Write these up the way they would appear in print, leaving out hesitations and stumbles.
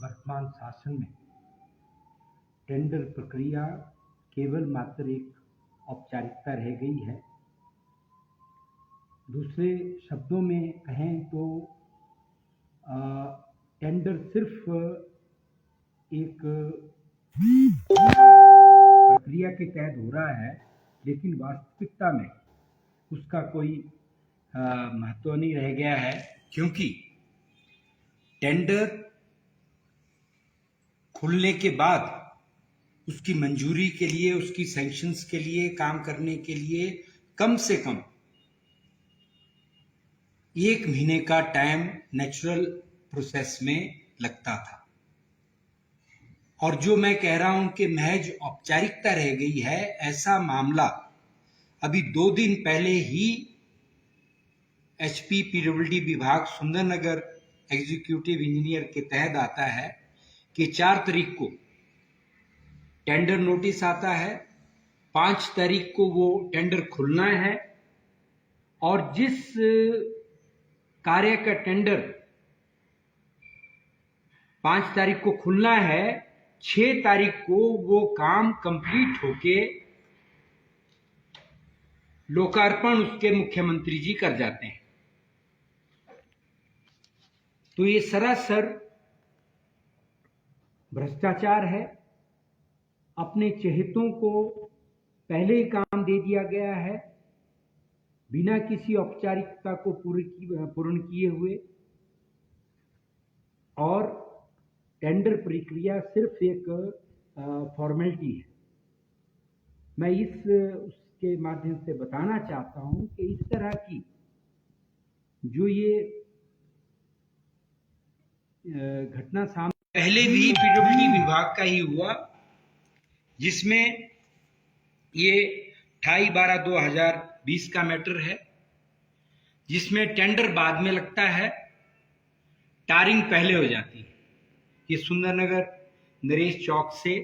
वर्तमान शासन में टेंडर प्रक्रिया केवल मात्र एक औपचारिकता रह गई है। दूसरे शब्दों में कहें तो टेंडर सिर्फ एक प्रक्रिया के तहत हो रहा है, लेकिन वास्तविकता में उसका कोई महत्व नहीं रह गया है, क्योंकि टेंडर खुलने के बाद उसकी मंजूरी के लिए, उसकी सैंक्शंस के लिए, काम करने के लिए कम से कम 1 महीने का टाइम नेचुरल प्रोसेस में लगता था। और जो मैं कह रहा हूं कि महज औपचारिकता रह गई है, ऐसा मामला अभी 2 दिन पहले ही HP PWD विभाग सुंदरनगर एग्जीक्यूटिव इंजीनियर के तहत आता है कि 4 तारीख को टेंडर नोटिस आता है, 5 तारीख को वो टेंडर खुलना है, और जिस कार्य का टेंडर 5 तारीख को खुलना है, 6 तारीख को वो काम कंप्लीट होके लोकार्पण उसके मुख्यमंत्री जी कर जाते हैं। तो ये सरासर भ्रष्टाचार है। अपने चहेतों को पहले ही काम दे दिया गया है, बिना किसी औपचारिकता को पूर्ण किए हुए, और टेंडर प्रक्रिया सिर्फ एक फॉर्मेलिटी है। मैं उसके माध्यम से बताना चाहता हूं कि इस तरह की जो ये घटना सामने पहले भी PWD विभाग का ही हुआ, जिसमें ये 28/12/2020 का मैटर है, जिसमें टेंडर बाद में लगता है, टारिंग पहले हो जाती है। ये सुंदरनगर नरेश चौक से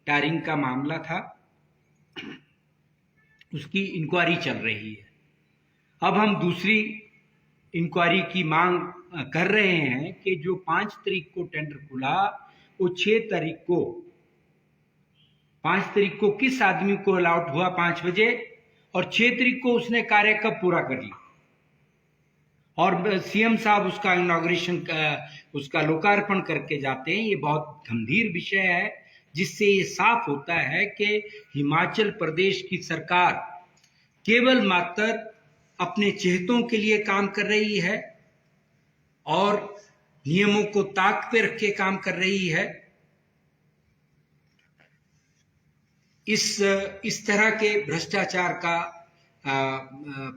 टारिंग का मामला था, उसकी इंक्वायरी चल रही है। अब हम दूसरी इंक्वायरी की मांग कर रहे हैं कि जो 5 तारीख को टेंडर खुला, वो 6 तारीख को 5 तारीख को किस आदमी को अलॉट हुआ 5 बजे, और 6 तारीख को उसने कार्य कब पूरा कर लिया, और सीएम साहब उसका इनॉग्रेशन उसका लोकार्पण करके जाते हैं। ये बहुत गंभीर विषय है, जिससे ये साफ होता है कि हिमाचल प्रदेश की सरकार केवल मात्र अपने चहेतों के लिए काम कर रही है और नियमों को ताक पे रख के काम कर रही है। इस तरह के भ्रष्टाचार का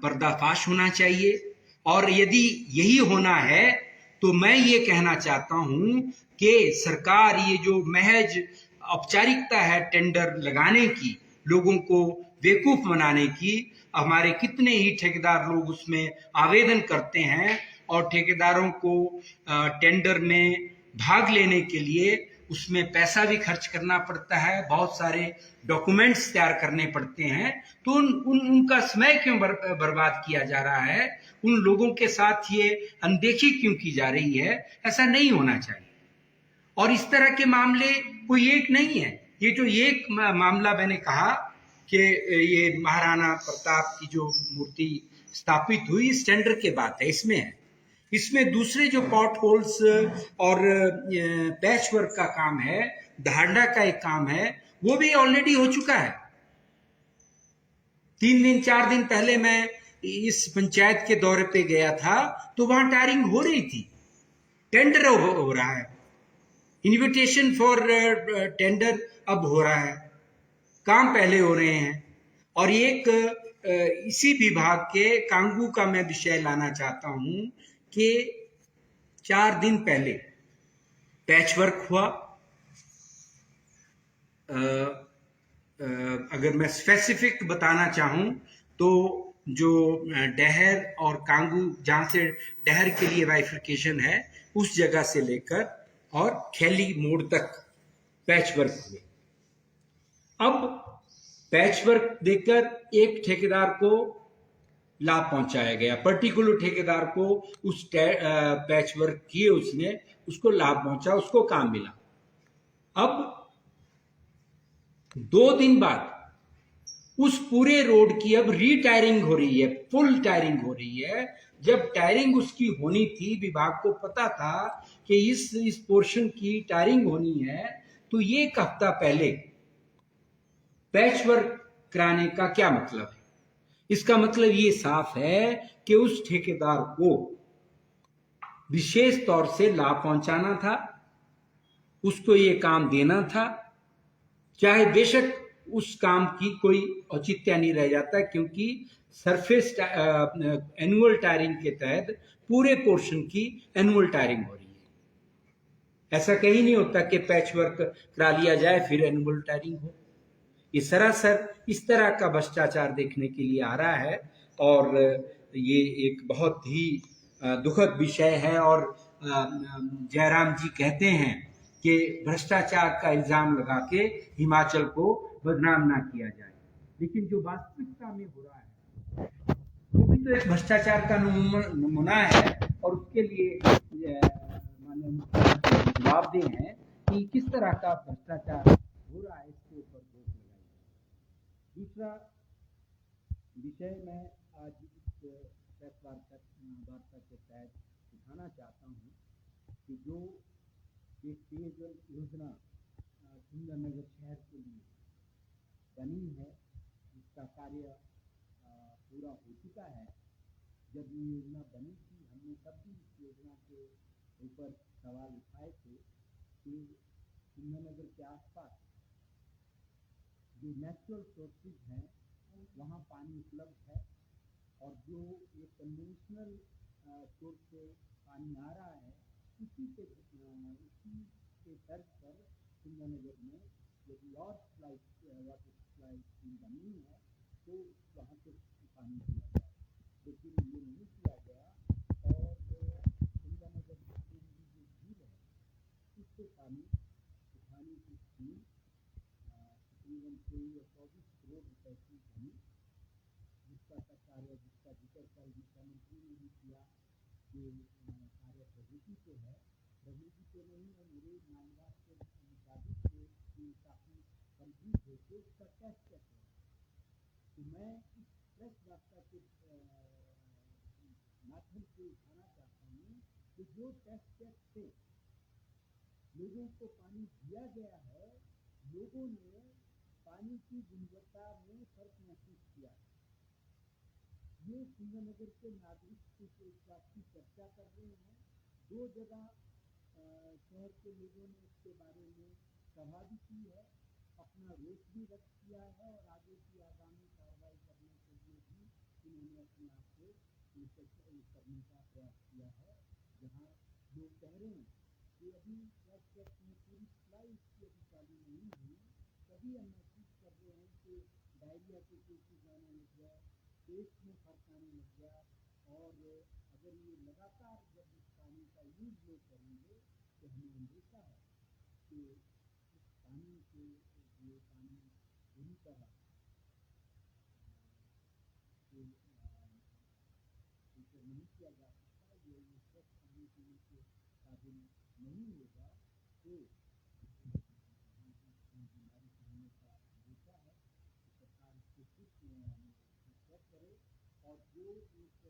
पर्दाफाश होना चाहिए, और यदि यही होना है तो मैं ये कहना चाहता हूं कि सरकार ये जो महज औपचारिकता है टेंडर लगाने की, लोगों को बेवकूफ बनाने की, हमारे कितने ही ठेकेदार लोग उसमें आवेदन करते हैं, और ठेकेदारों को टेंडर में भाग लेने के लिए उसमें पैसा भी खर्च करना पड़ता है, बहुत सारे डॉक्यूमेंट्स तैयार करने पड़ते हैं। तो उनका समय क्यों बर्बाद किया जा रहा है, उन लोगों के साथ ये अनदेखी क्यों की जा रही है? ऐसा नहीं होना चाहिए। और इस तरह के मामले कोई एक नहीं है। ये जो एक मामला मैंने कहा कि ये महाराणा प्रताप की जो मूर्ति स्थापित हुई, इस टेंडर के बाद है, इसमें है। इसमें दूसरे जो पॉट होल्स और पैच वर्क का काम है, धारणा का एक काम है, वो भी ऑलरेडी हो चुका है। 3 दिन 4 दिन पहले मैं इस पंचायत के दौरे पे गया था, तो वहां टायरिंग हो रही थी, टेंडर हो रहा है, इन्विटेशन फॉर टेंडर अब हो रहा है, काम पहले हो रहे हैं। और एक इसी विभाग के कांगू का मैं विषय लाना चाहता हूं कि 4 दिन पहले पैच वर्क हुआ। अगर मैं स्पेसिफिक बताना चाहूं तो जो डहर और कांगू, जहां से डहर के लिए बाइफर्केशन है, उस जगह से लेकर और खैली मोड़ तक पैच वर्क हुए। अब पैच वर्क देकर एक ठेकेदार को लाभ पहुंचाया गया, पर्टिकुलर ठेकेदार को उस पैच वर्क किए उसने उसको लाभ पहुंचा, उसको काम मिला। अब 2 दिन बाद उस पूरे रोड की अब रीटायरिंग हो रही है, फुल टायरिंग हो रही है। जब टायरिंग उसकी होनी थी, विभाग को पता था कि इस पोर्शन की टायरिंग होनी है, तो ये 1 हफ्ता पहले पैच वर्क कराने का क्या मतलब है? इसका मतलब ये साफ है कि उस ठेकेदार को विशेष तौर से लाभ पहुंचाना था, उसको ये काम देना था, चाहे बेशक उस काम की कोई औचित्य नहीं रह जाता, क्योंकि सरफेस एनुअल टायरिंग के तहत पूरे पोर्शन की एनुअल टायरिंग हो रही है। ऐसा कहीं नहीं होता कि पैच वर्क करा लिया जाए फिर एनुअल टायरिंग हो। ये सरासर इस तरह का भ्रष्टाचार देखने के लिए आ रहा है, और ये एक बहुत ही दुखद विषय है। और जयराम जी कहते हैं कि भ्रष्टाचार का इल्जाम लगा के हिमाचल को बदनाम ना किया जाए, लेकिन जो वास्तविकता में हो रहा है वो भी तो एक भ्रष्टाचार का नमूना है, और उसके लिए माननीय मुख्यमंत्री जवाबदेह हैं कि किस तरह का भ्रष्टाचार हो रहा है, इसके ऊपर रोक लगाई। दूसरा विषय मैं आज इस प्रेस वार्ता के तहत दिखाना चाहता हूँ कि जो एक पेयजल योजना सुंदरनगर शहर के लिए बनी है, जिसका कार्य पूरा हो चुका है। जब ये योजना बनी थी, हमने तब भी इस योजना के ऊपर सवाल उठाए थे कि सुंदरनगर के आसपास जो नेचुरल सोर्सेज हैं वहाँ पानी उपलब्ध है, और जो एक कन्वेंशनल सोर्स से पानी आ रहा है, उसी के तर्ज पर सुंदरनगर में यदि और वाटर सप्लाई स्कीम बननी है तो वहाँ से पानी दिया जाए, लेकिन ये नहीं किया गया। और सुंदरनगर की जो झील है उससे पानी उठाने की स्कीम तकरीबन 24 करोड़ रुपए की बनी, जिसका कार्य, जिसका जिक्र कल मुख्यमंत्री ने भी किया कि कार्य प्रगति पे है। प्रगति पे नहीं है, मेरे मामला के मुताबिक काफी कंप्लीट होकर उसका टेस्ट चेक है। तो मैं इस प्रेस वार्ता के माध्यम से उठाना चाहता हूँ कि जो टेस्ट चेक से लोगों को पानी दिया गया है, लोगों ने पानी की गुणवत्ता में फर्क महसूस किया। ये सुंदरनगर के नागरिक इस बात की चर्चा कर रहे हैं। 2 जगह शहर के लोगों ने इसके बारे में सभा भी की है, अपना रोष भी व्यक्त किया है, और आगे की आगामी कार्रवाई करने के लिए भी उन्होंने अपने आप को करने का प्रयास किया है। जहाँ लोग कह रहे हैं कि अभी में पूरी सप्लाई इसकी अभी चालू नहीं हुई, तभी हम महसूस कर रहे हैं कि डायरिया के केसेज आने लग गया, पेट में फर्क आने लग गया। और अगर ये लगातार जब इस पानी का यूज लोग करेंगे तो हमें अंदेशा है कि इस पानी से ये पानी पूरी तरह फिल्टर नहीं किया जा सकता, ये स्वच्छ पानी पीने के काबिल नहीं होगा, तो बीमारी होने का अंदेशा है। तो सरकार इसको कुछ चेक करे, और जो एक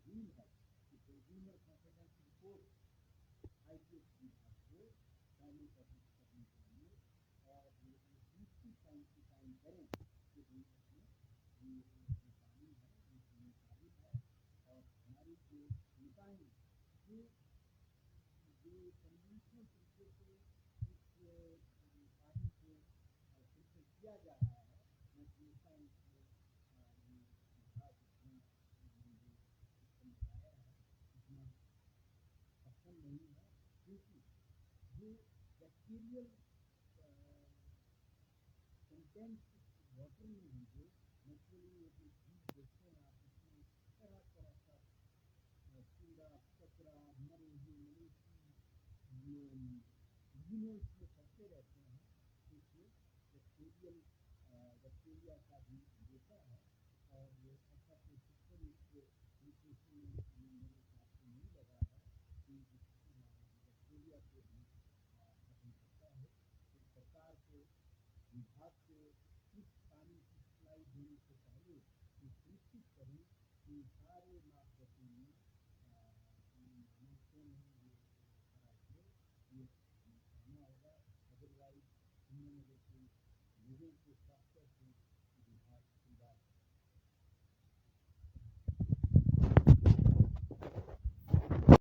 रूल है कि कंज्यूमर कॉन्फिडेंस रिपोर्ट IPS विभाग को पहले पब्लिश करनी चाहिए, और दूसरी टाइम टू टाइम करें कि ये पानी है, ये पीने काबिल है। और हमारी जो क्षमताएँ जो कन्वेंशनल तरीके से इस पानी को फिल्टर किया जा रहा है, मैं समझता हूँ कि ये विभाग इतना बताया है इतना सक्षम नहीं है, क्योंकि जो बैक्टीरियल कंटेंट वाटर में होंगे, नेचुरली ये जो चीज देखते हैं आप, इसमें तरह तरह का कूड़ा कचरा मरे हुए मनुष्य मिनरल्स में फंसते रहते हैं, इसलिए बैक्टीरिया का भी अंदेशा है। और ऐसा कोई सिस्टम इसको न्यूट्रिशन में मेरे हिसाब से नहीं लगा है कि देने से पहले ये सुनिश्चित करें कि सारे मापदंडों में मानकों में ये खरा उतरे, ये कहना होगा। अदरवाइज उन्होंने जैसे लोगों को